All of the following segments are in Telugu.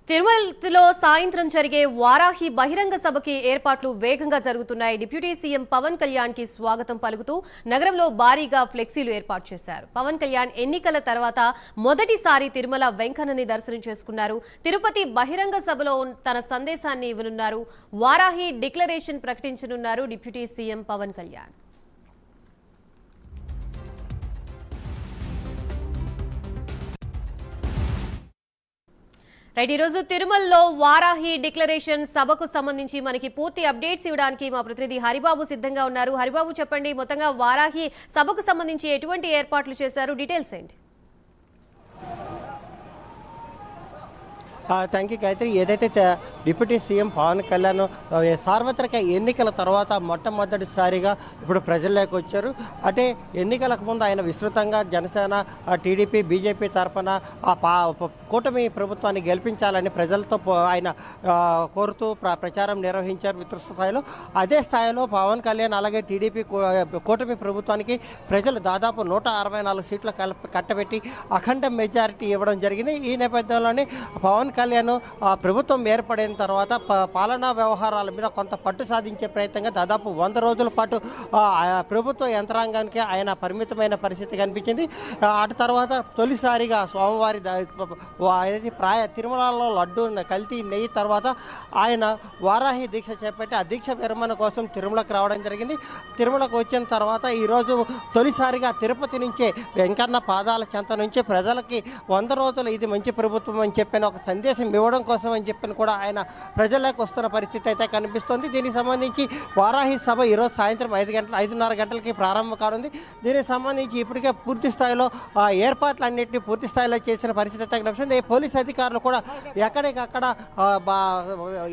తిరుమలలో సాయంత్రం జరిగే వారాహి బహిరంగ సభకి ఏర్పాట్లు వేగంగా జరుగుతున్నాయి. డిప్యూటీ సీఎం పవన్ కళ్యాణ్ కి స్వాగతం పలుకుతూ నగరంలో భారీగా ఫ్లెక్సీలు ఏర్పాటు చేశారు. పవన్ కళ్యాణ్ ఎన్నికల తర్వాత మొదటిసారి తిరుమల వెంకన్నని దర్శనం చేసుకున్నారు. తిరుపతి బహిరంగ సభలో తన సందేశాన్ని ఇవ్వనున్నారు. వారాహి డిక్లరేషన్ ప్రకటించనున్నారు deputy CM Pawan Kalyan. Right, ఈరోజు తిరుమలలో వారాహి డిక్లరేషన్ సభకు సంబంధించి మనకి పూర్తి అప్డేట్స్ ఇవ్వడానికి మా ప్రతినిధి హరిబాబు సిద్ధంగా ఉన్నారు. హరిబాబు, చెప్పండి, మొత్తంగా వారాహి సభకు సంబంధించి ఎటువంటి ఏర్పాట్లు చేశారు, డీటెయిల్స్ ఏంటి? Thank you Gayatri. ఏదైతే డిప్యూటీ సీఎం పవన్ కళ్యాణ్ సార్వత్రిక ఎన్నికల తర్వాత మొట్టమొదటిసారిగా ఇప్పుడు ప్రజల్లోకి వచ్చారు. అంటే ఎన్నికలకు ముందు ఆయన విస్తృతంగా జనసేన, టీడీపీ, బీజేపీ తరఫున కూటమి ప్రభుత్వాన్ని గెలిపించాలని ప్రజలతో ఆయన కోరుతూ ప్రచారం నిర్వహించారు విస్తృత స్థాయిలో. అదే స్థాయిలో పవన్ కళ్యాణ్ అలాగే టీడీపీ కూటమి ప్రభుత్వానికి ప్రజలు దాదాపు 164 సీట్లు కట్టబెట్టి అఖండ మెజారిటీ ఇవ్వడం జరిగింది. ఈ నేపథ్యంలోనే పవన్ కళ్యాణ్ ప్రభుత్వం ఏర్పడిన తర్వాత పాలనా వ్యవహారాల మీద కొంత పట్టు సాధించే ప్రయత్నంగా దాదాపు 100 రోజుల పాటు ప్రభుత్వ యంత్రాంగానికి ఆయన పరిమితమైన పరిస్థితి కనిపించింది. అటు తర్వాత తొలిసారిగా స్వామివారి తిరుమలలో లడ్డు కల్తీ నెయ్యి తర్వాత ఆయన వారాహి దీక్ష చేపట్టి ఆ దీక్ష విరమణ కోసం తిరుమలకు రావడం జరిగింది. తిరుమలకు వచ్చిన తర్వాత ఈరోజు తొలిసారిగా తిరుపతి నుంచే వెంకన్న పాదాల చెంత నుంచి ప్రజలకి 100 రోజులు ఇది మంచి ప్రభుత్వం అని చెప్పిన ఒక సందేశం ఇవ్వడం కోసం అని చెప్పని కూడా ఆయన ప్రజల్లోకి వస్తున్న పరిస్థితి అయితే కనిపిస్తోంది. దీనికి సంబంధించి వారాహి సభ ఈరోజు సాయంత్రం 5:30 గంటలకి ప్రారంభం కానుంది. దీనికి సంబంధించి ఇప్పటికే పూర్తి స్థాయిలో ఏర్పాట్లన్నింటినీ పూర్తి స్థాయిలో చేసిన పరిస్థితి అయితే కనిపిస్తుంది. పోలీస్ అధికారులు కూడా ఎక్కడికక్కడ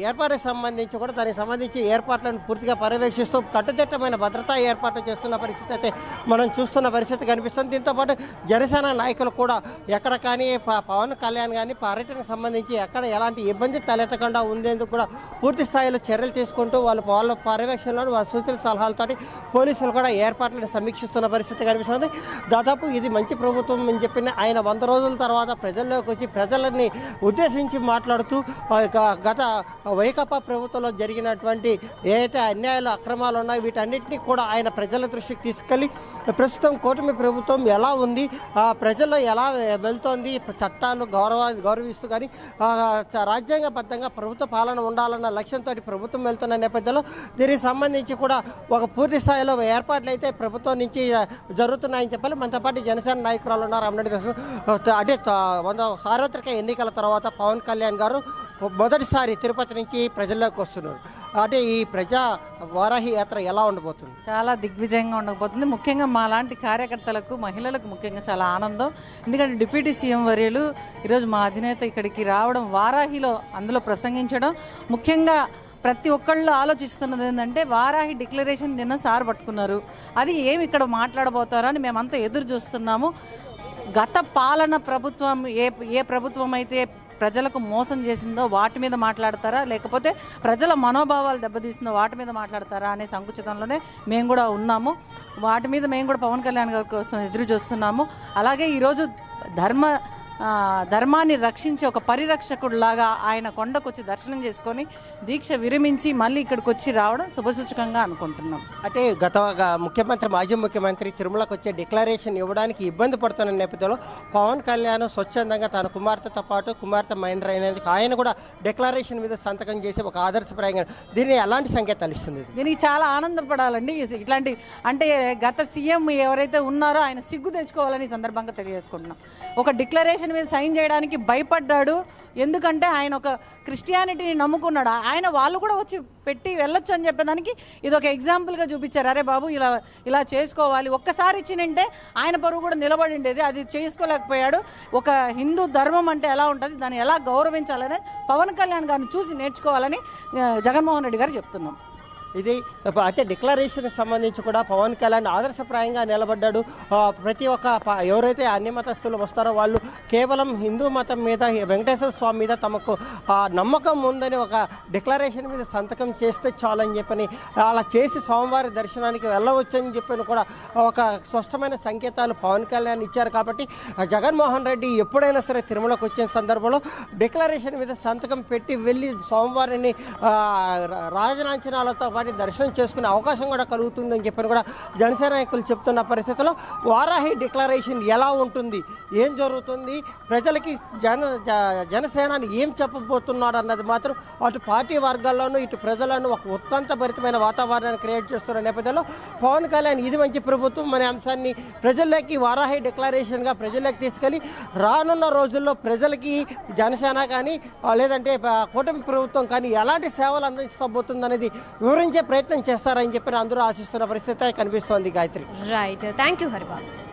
ఏర్పాటుకు సంబంధించి కూడా దానికి సంబంధించి ఏర్పాట్లను పూర్తిగా పర్యవేక్షిస్తూ కట్టుదిట్టమైన భద్రతా ఏర్పాట్లు చేస్తున్న పరిస్థితి అయితే మనం చూస్తున్న పరిస్థితి కనిపిస్తుంది. దీంతోపాటు జనసేన నాయకులు కూడా ఎక్కడ కానీ పవన్ కళ్యాణ్ కానీ పర్యటనకు సంబంధించి ఎక్కడ ఎలాంటి ఇబ్బంది తలెత్తకుండా ఉండేందుకు కూడా పూర్తి స్థాయిలో చర్యలు తీసుకుంటూ వాళ్ళ పర్యవేక్షణలో వాళ్ళ సూచన సలహాలతో పోలీసులు కూడా ఏర్పాట్లను సమీక్షిస్తున్న పరిస్థితి కనిపిస్తుంది. దాదాపు ఇది మంచి ప్రభుత్వం అని చెప్పిన ఆయన 100 రోజుల తర్వాత ప్రజల్లోకి వచ్చి ప్రజలని ఉద్దేశించి మాట్లాడుతూ గత వైకాపా ప్రభుత్వంలో జరిగినటువంటి ఏదైతే అన్యాయాలు అక్రమాలు ఉన్నాయో వీటన్నిటినీ కూడా ఆయన ప్రజల దృష్టికి తీసుకెళ్ళి ప్రస్తుతం కూటమి ప్రభుత్వం ఎలా ఉంది, ప్రజల్లో ఎలా వెళ్తోంది, చట్టాలు గౌరవిస్తూ కానీ రాజ్యాంగబద్ధంగా ప్రభుత్వ పాలన ఉండాలన్న లక్ష్యంతో ప్రభుత్వం వెళ్తున్న నేపథ్యంలో దీనికి సంబంధించి కూడా ఒక పూర్తి స్థాయిలో ఏర్పాట్లు అయితే ప్రభుత్వం నుంచి జరుగుతున్నాయని చెప్పాలి. మనతో పాటు జనసేన నాయకురాలు ఉన్నారు. అంటే సార్వత్రిక ఎన్నికల తర్వాత పవన్ కళ్యాణ్ గారు మొదటిసారి తిరుపతి నుంచి ప్రజల్లోకి వస్తున్నారు. అంటే ఈ ప్రజా వారాహి యాత్ర ఎలా ఉండబోతుంది? చాలా దిగ్విజయంగా ఉండబోతుంది. ముఖ్యంగా మా లాంటి కార్యకర్తలకు, మహిళలకు ముఖ్యంగా చాలా ఆనందం. ఎందుకంటే డిప్యూటీ సీఎం వర్యులు ఈరోజు మా అధినేత ఇక్కడికి రావడం, వారాహిలో అందులో ప్రసంగించడం, ముఖ్యంగా ప్రతి ఒక్కళ్ళు ఆలోచిస్తున్నది ఏంటంటే వారాహి డిక్లరేషన్ నిన్న సార్ పట్టుకున్నారు. అది ఏమి ఇక్కడ మాట్లాడబోతారో అని మేమంతా ఎదురు చూస్తున్నాము. గత పాలన ప్రభుత్వం ఏ ప్రభుత్వం అయితే ప్రజలకు మోసం చేసిందో వాటి మీద మాట్లాడతారా, లేకపోతే ప్రజల మనోభావాలు దెబ్బతీసిందో వాటి మీద మాట్లాడతారా అనే సంకుచితంలోనే మేము కూడా ఉన్నాము. వాటి మీద మేము కూడా పవన్ కళ్యాణ్ గారి కోసం ఎదురు చూస్తున్నాము. అలాగే ఈరోజు ధర్మాన్ని రక్షించే ఒక పరిరక్షకుడిలాగా ఆయన కొండకొచ్చి దర్శనం చేసుకొని దీక్ష విరమించి మళ్ళీ ఇక్కడికి వచ్చి రావడం శుభసూచకంగా అనుకుంటున్నాం. అంటే మాజీ ముఖ్యమంత్రి తిరుమలకు వచ్చే డిక్లరేషన్ ఇవ్వడానికి ఇబ్బంది పడుతున్న నేపథ్యంలో పవన్ కళ్యాణ్ స్వచ్ఛందంగా తన కుమార్తెతో పాటు కుమార్తె మైండ్ అయినందుకు ఆయన కూడా డిక్లరేషన్ మీద సంతకం చేసి ఒక ఆదర్శప్రాయంగా దీన్ని ఎలాంటి సంకేతాలు ఇస్తుంది? దీనికి చాలా ఆనందపడాలండి. ఇట్లాంటి అంటే గత సీఎం ఎవరైతే ఉన్నారో ఆయన సిగ్గు తెచ్చుకోవాలని సందర్భంగా తెలియజేసుకుంటున్నాం. ఒక డిక్లరేషన్ మీద సైన్ చేయడానికి భయపడ్డాడు. ఎందుకంటే ఆయన ఒక క్రిస్టియానిటీని నమ్ముకున్నాడు. ఆయన వాళ్ళు కూడా వచ్చి పెట్టి వెళ్ళొచ్చు అని చెప్పేదానికి ఇది ఒక ఎగ్జాంపుల్గా చూపించారు. అరే బాబు ఇలా చేసుకోవాలి, ఒక్కసారి ఇచ్చినంటే ఆయన పరువు కూడా నిలబడి ఉండేది. అది చేసుకోలేకపోయాడు. ఒక హిందూ ధర్మం అంటే ఎలా ఉంటుంది, దాన్ని ఎలా గౌరవించాలని పవన్ కళ్యాణ్ గారిని చూసి నేర్చుకోవాలని జగన్మోహన్ రెడ్డి గారు చెప్తున్నాం. ఇది అయితే డిక్లరేషన్కి సంబంధించి కూడా పవన్ కళ్యాణ్ ఆదర్శప్రాయంగా నిలబడ్డాడు. ప్రతి ఒక్క ఎవరైతే అన్ని మతస్థులు వస్తారో వాళ్ళు కేవలం హిందూ మతం మీద వెంకటేశ్వర స్వామి మీద తమకు నమ్మకం ఉందని ఒక డిక్లరేషన్ మీద సంతకం చేస్తే చాలని చెప్పని అలా చేసి స్వామివారి దర్శనానికి వెళ్ళవచ్చని చెప్పని కూడా ఒక స్పష్టమైన సంకేతాలు పవన్ కళ్యాణ్ ఇచ్చారు. కాబట్టి జగన్మోహన్ రెడ్డి ఎప్పుడైనా సరే తిరుమలకు వచ్చిన సందర్భంలో డిక్లరేషన్ మీద సంతకం పెట్టి వెళ్ళి స్వామివారిని రాజనాంచనాలతో పాటు దర్శనం చేసుకునే అవకాశం కూడా కలుగుతుందని చెప్పని కూడా జనసేన నాయకులు చెప్తున్న పరిస్థితుల్లో వారాహి డిక్లరేషన్ ఎలా ఉంటుంది, ఏం జరుగుతుంది, ప్రజలకి జనసేనాని ఏం చెప్పబోతున్నాడు అన్నది మాత్రం అటు పార్టీ వర్గాల్లోనూ ఇటు ప్రజలను ఒక ఉత్కంఠభరితమైన వాతావరణాన్ని క్రియేట్ చేస్తున్న నేపథ్యంలో పవన్ కళ్యాణ్ ఇది మంచి ప్రభుత్వం అనే అంశాన్ని ప్రజల్లోకి వారాహి డిక్లరేషన్గా ప్రజల్లోకి తీసుకెళ్ళి రానున్న రోజుల్లో ప్రజలకి జనసేన కానీ లేదంటే కూటమి ప్రభుత్వం కానీ ఎలాంటి సేవలు అందించబోతుందనేది వివరించే ప్రయత్నం చేస్తారని చెప్పి అందరూ ఆశిస్తున్న పరిస్థితి కనిపిస్తోంది. Gayatri. Right, thank you Haribabu.